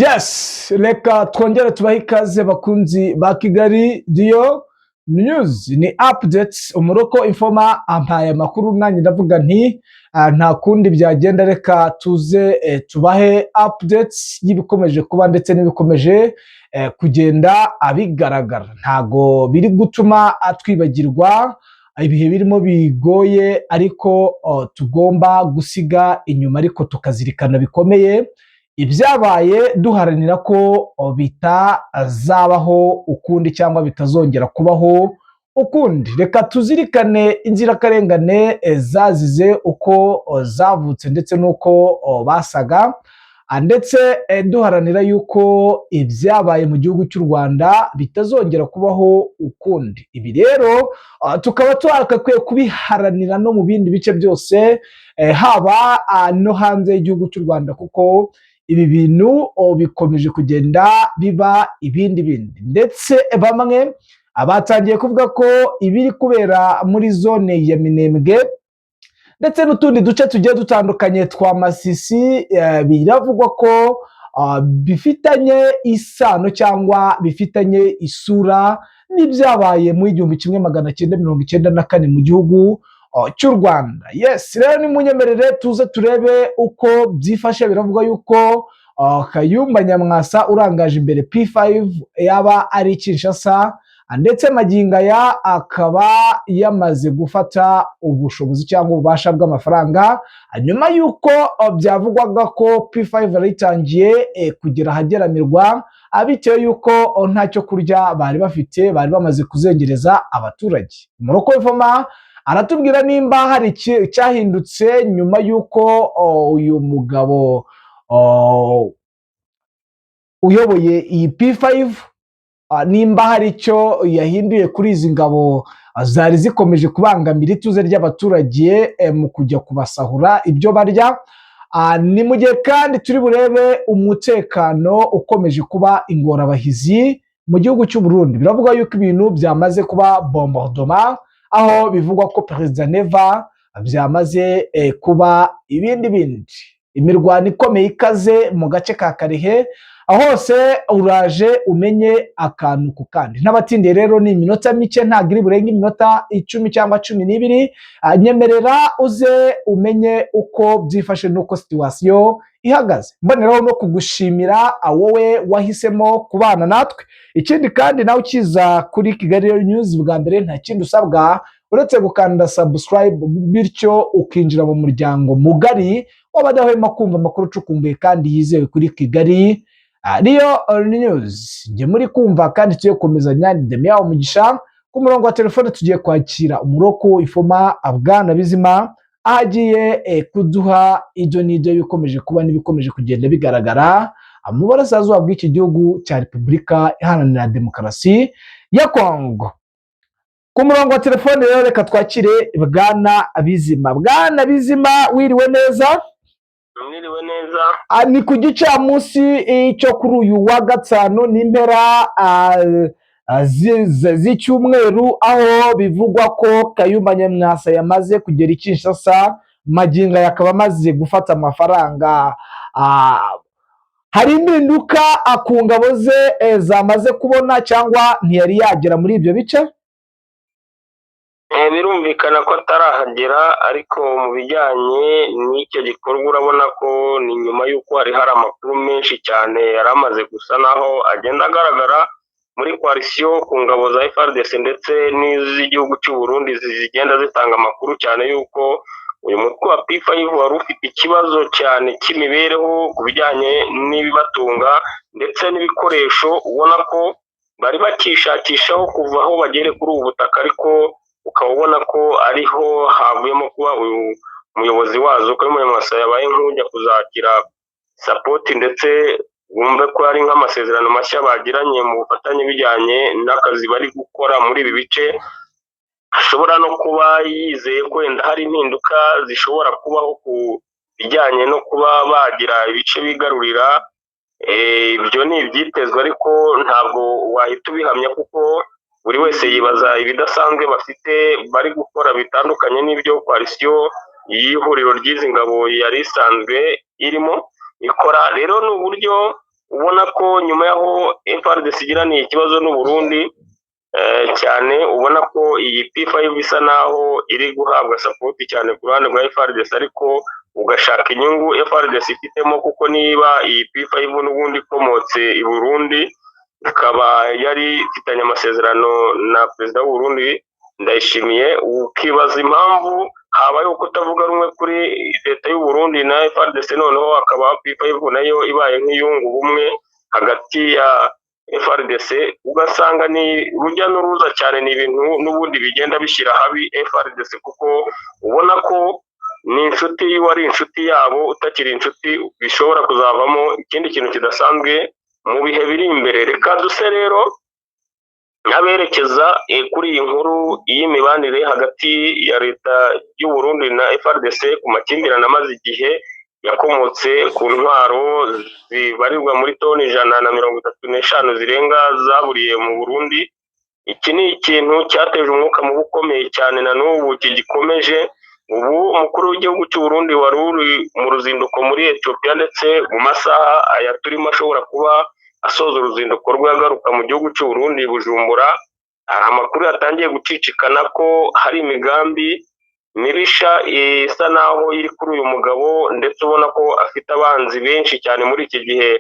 Yes, reka twongere tubahe ikaze bakunzi ba Kigali Dio News. Ni updates umuroko informa ampaye amakuru nanjye ndavuga nti nta kundi byagenda, reka tuze tubahe updates y'ibikomeje kuba ndetse n'ibikomeje kugenda abigaragara. Ntago biri gutuma atwibagirwa ibihe birimo bigoye, ariko tugomba gusiga inyuma, ariko tukazirikana bikomeye ibyabaye, duharanira ko bitazabaho ukundi cyangwa bitazongera kubaho ukundi. Reka tuzirikane inzirakarengane zazize uko zavutse ndetse n'uko basaga, ndetse duharanira yuko ibyabaye mu gihugu cy'u Rwanda bitazongera kubaho ukundi. Ibi rero tukaba twakakwiye kubiharanira no mu bindi bice byose, haba no hanze y'igihugu cy'u Rwanda, kuko ibi bintu bikomeje kugenda biba ibindi, ndetse bamwe batangiye kuvuga ko ibiri kubera muri zone ya Minembwe ndetse n'utundi duce tugiye dutandukanye twa Masisi biravugwa ko bifitanye isano cyangwa bifitanye isura n'ibyabaye mu 1994 mu gihugu cy'u Rwanda. Yes, rero ni munyemerere tuze turebe uko byifashe. Biravuga yuko Kayumba Nyamwasa urangaje imbere P5 yaba ari Kinshasa, ndetse magingaya akaba yamaze gufata ubushobozi cyangwa ububasha bw'amafaranga, nyuma yuko byavugwaga ko P5 aritangiye kugira ahageramirwa, bitewe yuko ntacyo kurya bari bafite, bari bamaze kuzengereza abaturage. Umuroko w'Ifoma aratubwira nimba hari cyahindutse nyuma yuko uyu mugabo uyoboye iyi P5 nimba hari icyo yahinduye kuri izi ngabo zari zikomeje kubangamira ituze ry'abaturage mu kujya kubasahura ibyo barya. Ni mu gihe kandi turi burebe umutekano ukomeje kuba ingorabahizi mu gihugu cy'u Burundi. Biravuga yuko ibintu byamaze kuba bombardement, aho bivugwa ko Perezida Neva byamaze kuba ibindi. Imirwano ikomeye ikaze mu gace ka Karehe, hose uraje umenye akantu ku kandi. N'abatindiye rero ni iminota mike, ntabwo iri burenga iminota 10 cyangwa 12. Nyemerera uze umenye uko byifashe n'uko situation ihagaze. Mboneraho no kugushimira wowe wahisemo kubana natwe. Ikindi kandi nawe ukiza kuri Kigali News bwa mbere, nta kindi usabwa uretse gukanda subscribe, bityo ukinjira mu muryango mugari w'abadahwema kumva amakuru ucukumbuye kandi yizewe kuri Kigali Dio News. Nge muri kumva kandi tugiye komezanya Demiao Mugisha. Ku murongo wa telefone tugiye kwakira umuroko Ifoma Bwana Bizima, agiye kuduha ibyo n'ibyo bikomeje kuba n'ibikomeje kugenda bigaragara mu burasirazuba bw'iki gihugu cya Repubulika Iharanira Demokarasi ya Kongo. Ku murongo wa telefone rero reka twakire Bwana Bizima. Bwana Bizima, wiriwe neza? Mwiriwe neza. Ni ku gicamunsi cyo kuri uyu wa gatanu n'impera z'icyumweru, aho bivugwa ko Kayumba Nyamwasa yamaze kugera i Kinshasa, maginga yakaba amaze gufata amafaranga. Hari impinduka ku ngabo ze zamaze kubona cyangwa ntiyari yagera muri ibyo bice? Birumvikana ko atarahagera, ariko mu bijyanye n'icyo gikorwa urabona ko ni nyuma y'uko hari amakuru menshi cyane yari amaze gusa naho agenda agaragara muri coalition ku ngabo za FARDC ndetse n'iz'igihugu cy'u Burundi zigenda zitanga amakuru cyane y'uko uyu mutwe wa P5 wari ufite ikibazo cyane cy'imibereho ku bijyanye n'ibibatunga ndetse n'ibikoresho, ubona ko bari bakishakishaho kuva aho bagere kuri ubu butaka, ariko ukaba ubona ko ariho havuyemo kuba uyu umuyobozi wazo ko Nyamwasa yabaye nk'ujya kuzakira support, ndetse wumve ko ari nk'amasezerano mashya bagiranye mu bufatanye bijyanye n'akazi bari gukora muri ibi bice. Ashobora no kuba yizeye ko wenda hari impinduka zishobora kubaho ku bijyanye no kuba bagira ibice bigarurira. Ibyo ni ibyitezwe, ariko ntabwo wahita ubihamya kuko buri wese yibaza ibidasanzwe bafite bari gukora bitandukanye n'ibyo coalition y'ihuriro ry'izi ngabo yari isanzwe irimo ikora. Rero ni uburyo ubona ko nyuma y'aho FARDC igiraniye ikibazo n'u Burundi cyane, ubona ko iyi P5 isa naho iri guhabwa support cyane ku ruhande rwa FARDC, ariko ugashaka inyungu FARDC ifitemo, kuko niba iyi P5 n'ubundi ikomotse i Burundi, ikaba yari ifitanye amasezerano na perezida w'u Burundi Ndayishimiye, ukibaza impamvu habayeho kutavuga rumwe kuri leta y'u Burundi na FARDC, noneho akaba P5 nayo ibaye nk'iyungu ubumwe hagati ya FARDC, ugasanga ni rujya n'uruza cyane, ni ibintu n'ubundi bigenda bishyira habi FARDC, kuko ubona ko ni inshuti wari inshuti yabo utakiri inshuti, bishobora kuzavamo ikindi kintu kidasanzwe mu bihe biri imbere. Reka duse rero n'aberekeza kuri iyi nkuru y'imibanire hagati ya leta y'u Burundi na FARDC ku makimbirane amaze igihe, yakomotse ku ntwaro zibarirwa muri toni 135 zirenga zaburiye mu Burundi. Iki ni ikintu cyateje umwuka mubi ukomeye cyane, na n'ubu kigikomeje. Ubu umukuru w'igihugu cy'u Burundi wari uri mu ruzinduko muri Ethiopia, ndetse mu masaha aya turimo ashobora kuba asoza uruzinduko rwe agaruka mu gihugu cy'u Burundi Bujumbura. Hari amakuru yatangiye gucicikana ko hari imigambi mibisha isa naho iri kuri uyu mugabo, ndetse ubona ko afite abanzi benshi cyane muri iki gihe,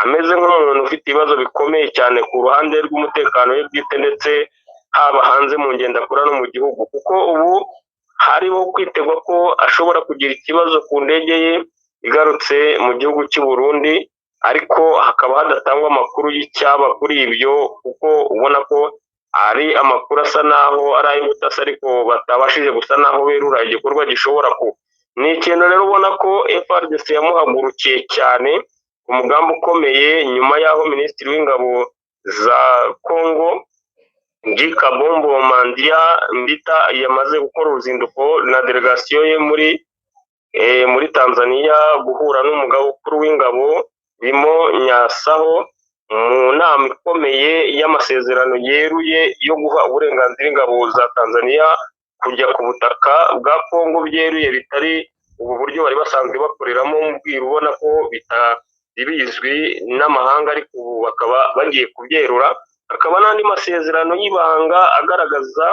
ameze nk'umuntu ufite ibibazo bikomeye cyane ku ruhande rw'umutekano we bwite, ndetse haba hanze mu ngendakura no mu gihugu, kuko ubu hariho kwitegwa ko ashobora kugira ikibazo ku ndege ye igarutse mu gihugu cy'u Burundi, ariko hakaba hadatangwa amakuru y'icyaba kuri ibyo, kuko ubona ko ari amakuru asa naho ari ay'ubutasi, ariko batabashije gusa naho berura igikorwa gishobora kuba. Ni ikintu rero ubona ko FARDC yamuhagurukiye cyane ku mugambi ukomeye, nyuma y'aho minisitiri w'ingabo za Congo Njika Bombo Mandia Mbita yamaze gukora uruzinduko na delegasiyo ye muri Tanzania guhura n'umugabo mukuru w'ingabo Bimo Nyasaho mu nama ikomeye y'amasezerano yeruye yo guha uburenganzira ingabo za Tanzania kujya ku butaka bwa Congo byeruye, bitari ubu buryo bari basanzwe bakoreramo mu bwiru, ubona ko bizwi n'amahanga, ariko ubu bakaba bagiye kubyerura. Hakaba n'andi masezerano y'ibanga agaragaza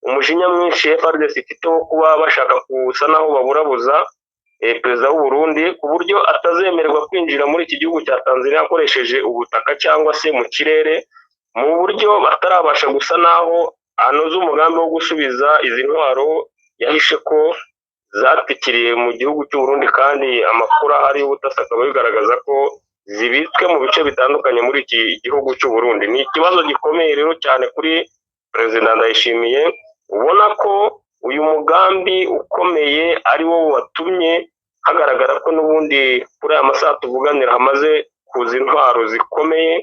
umujinya mwinshi FARDC ifite wo kuba bashaka gusa naho baburabuza perezida w'u Burundi, ku buryo atazemererwa kwinjira muri iki gihugu cya Tanzania akoresheje ubutaka cyangwa se mu kirere, mu buryo batarabasha gusa naho anoza umugambi wo gusubiza izi ntwaro yahishe ko zatikiriye mu gihugu cy'u Burundi, kandi amakuru ahari y'ubutasi akaba bigaragaza ko zibitswe mu bice bitandukanye muri iki gihugu cy'u Burundi. Ni ikibazo gikomeye rero cyane kuri perezida Ndayishimiye, ubona ko uyu mugambi ukomeye ari wo watumye hagaragara ko n'ubundi kuri aya masaha tuvuganira hamaze kuza intwaro zikomeye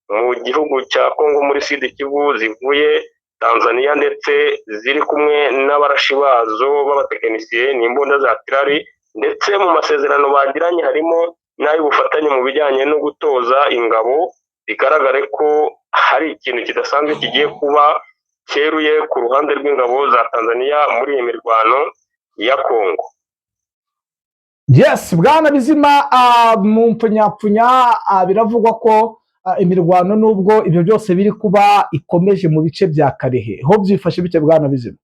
mu gihugu cya Congo muri Sud Kivu zivuye Tanzania, ndetse ziri kumwe n'abarashi bazo b'abatekinisiye n'imbunda za tirari, ndetse mu masezerano bagiranye harimo n'ay'ubufatanye mu bijyanye no gutoza ingabo. Bigaragare ko hari ikintu kidasanzwe kigiye kuba cyeruye ku ruhande rw'ingabo za Tanzania muri iyi mirwano ya Congo. Yes, bwana Bizima, mu mpfunyapfunya biravugwa ko imirwano nubwo ibyo byose biri kuba ikomeje mu bice bya Karehe, ho byifashe bite bwana Bizima?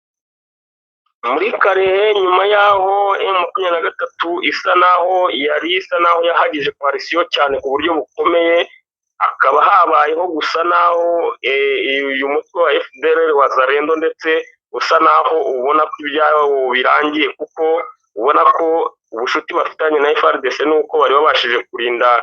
Muri Karehe nyuma y'aho M23 isa naho yahagije coalition cyane ku buryo bukomeye, hakaba habayeho gusa naho uyu mutwe wa FDLR Wazalendo, ndetse usa naho ubona ko ibyaho birangiye, kuko ubona ko ubushuti bafitanye na FARDC nuko bari babashije kurinda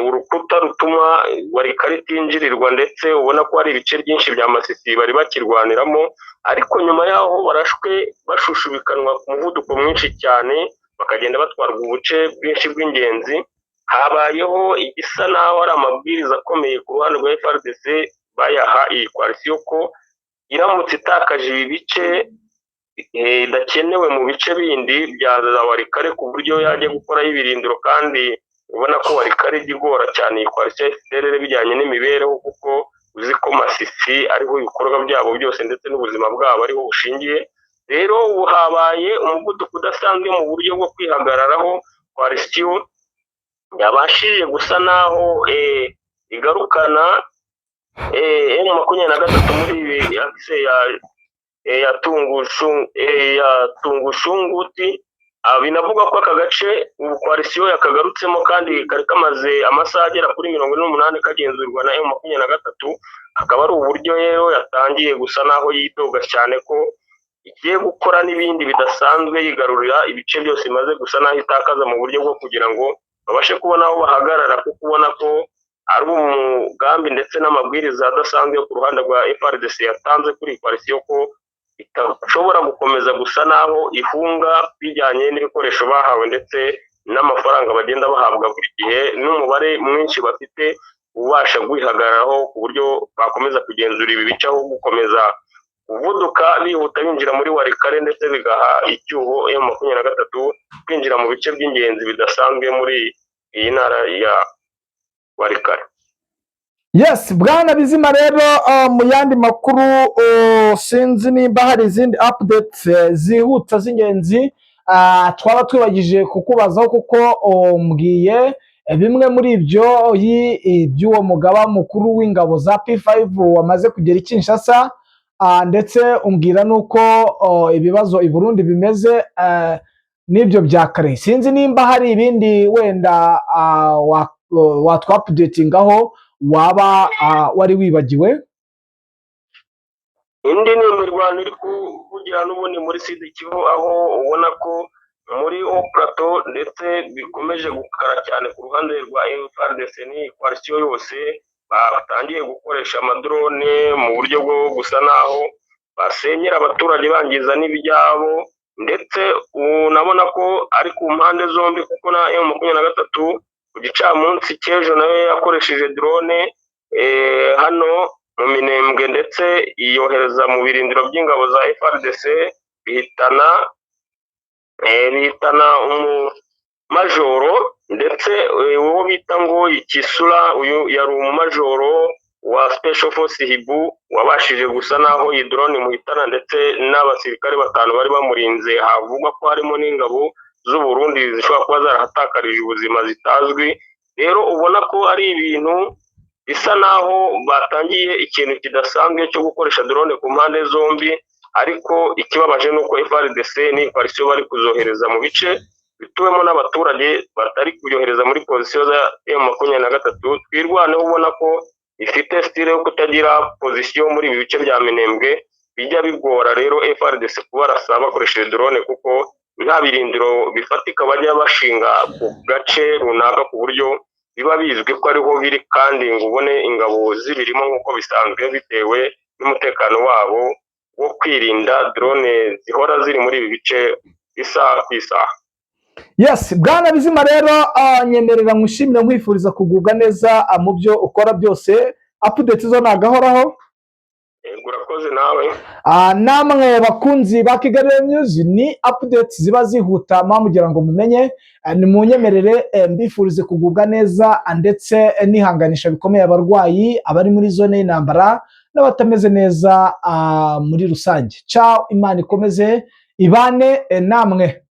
urukuta rutuma warikare itinjirirwa, ndetse ubona ko hari ibice byinshi bya Masisi bari bakirwaniramo, ariko nyuma y'aho barashwe bashushubikanwa ku muvuduko mwinshi cyane, bakagenda batwarwa ubuce bwinshi bw'ingenzi. Habayeho igisa naho ari amabwiriza akomeye ku ruhande rwa FARDC bayaha iyi coalition ko iramutse itakaje ibi bice idakenewe mu bice bindi bya warikare, ku buryo yajya gukoraho ibirindiro, kandi ubona ko warikare igora cyane iyi coalition FDLR bijyanye n'imibereho, kuko uzi ko Masisi ariho ibikorwa byabo byose ndetse n'ubuzima bwabo ariho bushingiye. Rero ubu habaye umuvuduko udasanzwe mu buryo bwo kwihagararaho coalition yabashije gusa naho igarukana M23 muri ibi akise ya Tungushunguti. Binavuga ko aka gace ubu koalisiyo yakagarutsemo kandi kari kamaze amasaha agera kuri 48 kagenzurwa na M23. Akaba ari uburyo rero yatangiye gusa naho yidoga cyane ko igiye gukora n'ibindi bidasanzwe yigarurira ibice byose imaze gusa naho itakaza mu buryo bwo kugira ngo babashe kubona aho bahagarara, kuko ubona ko ari umugambi ndetse n'amabwiriza adasanzwe ku ruhande rwa FARDC yatanze kuri koalisiyo ko itashobora gukomeza gusa naho ihunga bijyanye n'ibikoresho bahawe ndetse n'amafaranga bagenda bahabwa buri gihe n'umubare mwinshi bafite ubasha kwihagararaho ku buryo bakomeza kugenzura ibi bice aho gukomeza kuvuduka bihuta binjira muri Walikale ndetse bigaha icyuho M23 kwinjira mu bice by'ingenzi bidasanzwe muri iyi ntara ya Walikale. Yes, Bwana Bizima rero mu yandi makuru sinzi nimba hari izindi updates zihuta z'ingenzi twaba twibagije kukubazaho, kuko mbwiye bimwe muri ibyo by'uwo mugaba mukuru w'ingabo za P5 wamaze kugera i Kinshasa, ndetse umbwira nuko ibibazo i Burundi bimeze n'ibyo bya kare. Sinzi nimba hari ibindi wenda watwapdatingaho waba wari wibagiwe. Indi ni imirwano iri kugira n'ubundi muri Sud Kivu, aho ubona ko muri Plateau ndetse bikomeje gukara cyane ku ruhande rwa FARDC ni koalisiyo yose batangiye gukoresha amadrone mu buryo bwo gusa naho basenyera abaturage bangiza n'ibyabo, ndetse unabona ko ari ku mpande zombi, kuko na M23 ku gicamunsi cy'ejo nayo yakoresheje drone hano mu Minembwe ndetse iyohereza mu birindiro by'ingabo za FARDC bihitana umumajoro, ndetse uwo bita ngo Ikisura, uyu yari umumajoro wa Special Force Hibu wabashije gusa naho iyi drone muhitana, ndetse n'abasirikare 5 bari bamurinze. Havugwa ko harimo n'ingabo z'u Burundi zishobora kuba zarahatakarije ubuzima zitazwi. Rero ubona ko ari ibintu bisa naho batangiye ikintu kidasanzwe cyo gukoresha drone ku mpande zombi, ariko ikibabaje nuko FARDC ni koalisiyo bari kuzohereza mu bice bituwemo n'abaturage, batari kuyohereza muri pozisiyo za M23. Twirwaneho ubona ko ifite style yo kutagira pozisiyo muri ibi bice bya Minembwe, bijya bigora rero FARDC kubarasa bakoresheje drone, kuko nta birindiro bifatika bajya bashinga ku gace runaka ku buryo biba bizwi ko ariho biri, kandi ngo ubone ingabo zibirimo nk'uko bisanzwe bitewe n'umutekano wabo wo kwirinda drone zihora ziri muri ibi bice isaha ku isaha. Yes, Bwana Bizima rero nyemerera nkushimira nkwifuriza kugubwa neza mu byo ukora byose. Update zo nagahoraho. Urakoze nawe. Namwe bakunzi ba Kigali News, ni updates ziba zihuta mugira ngo mumenye. Ni munyemerere mbifurize kugubwa neza, ndetse nihanganisha bikomeye abarwayi abari muri zone y'intambara n'abatameze neza muri rusange. Ciao, Imana ikomeze ibane namwe.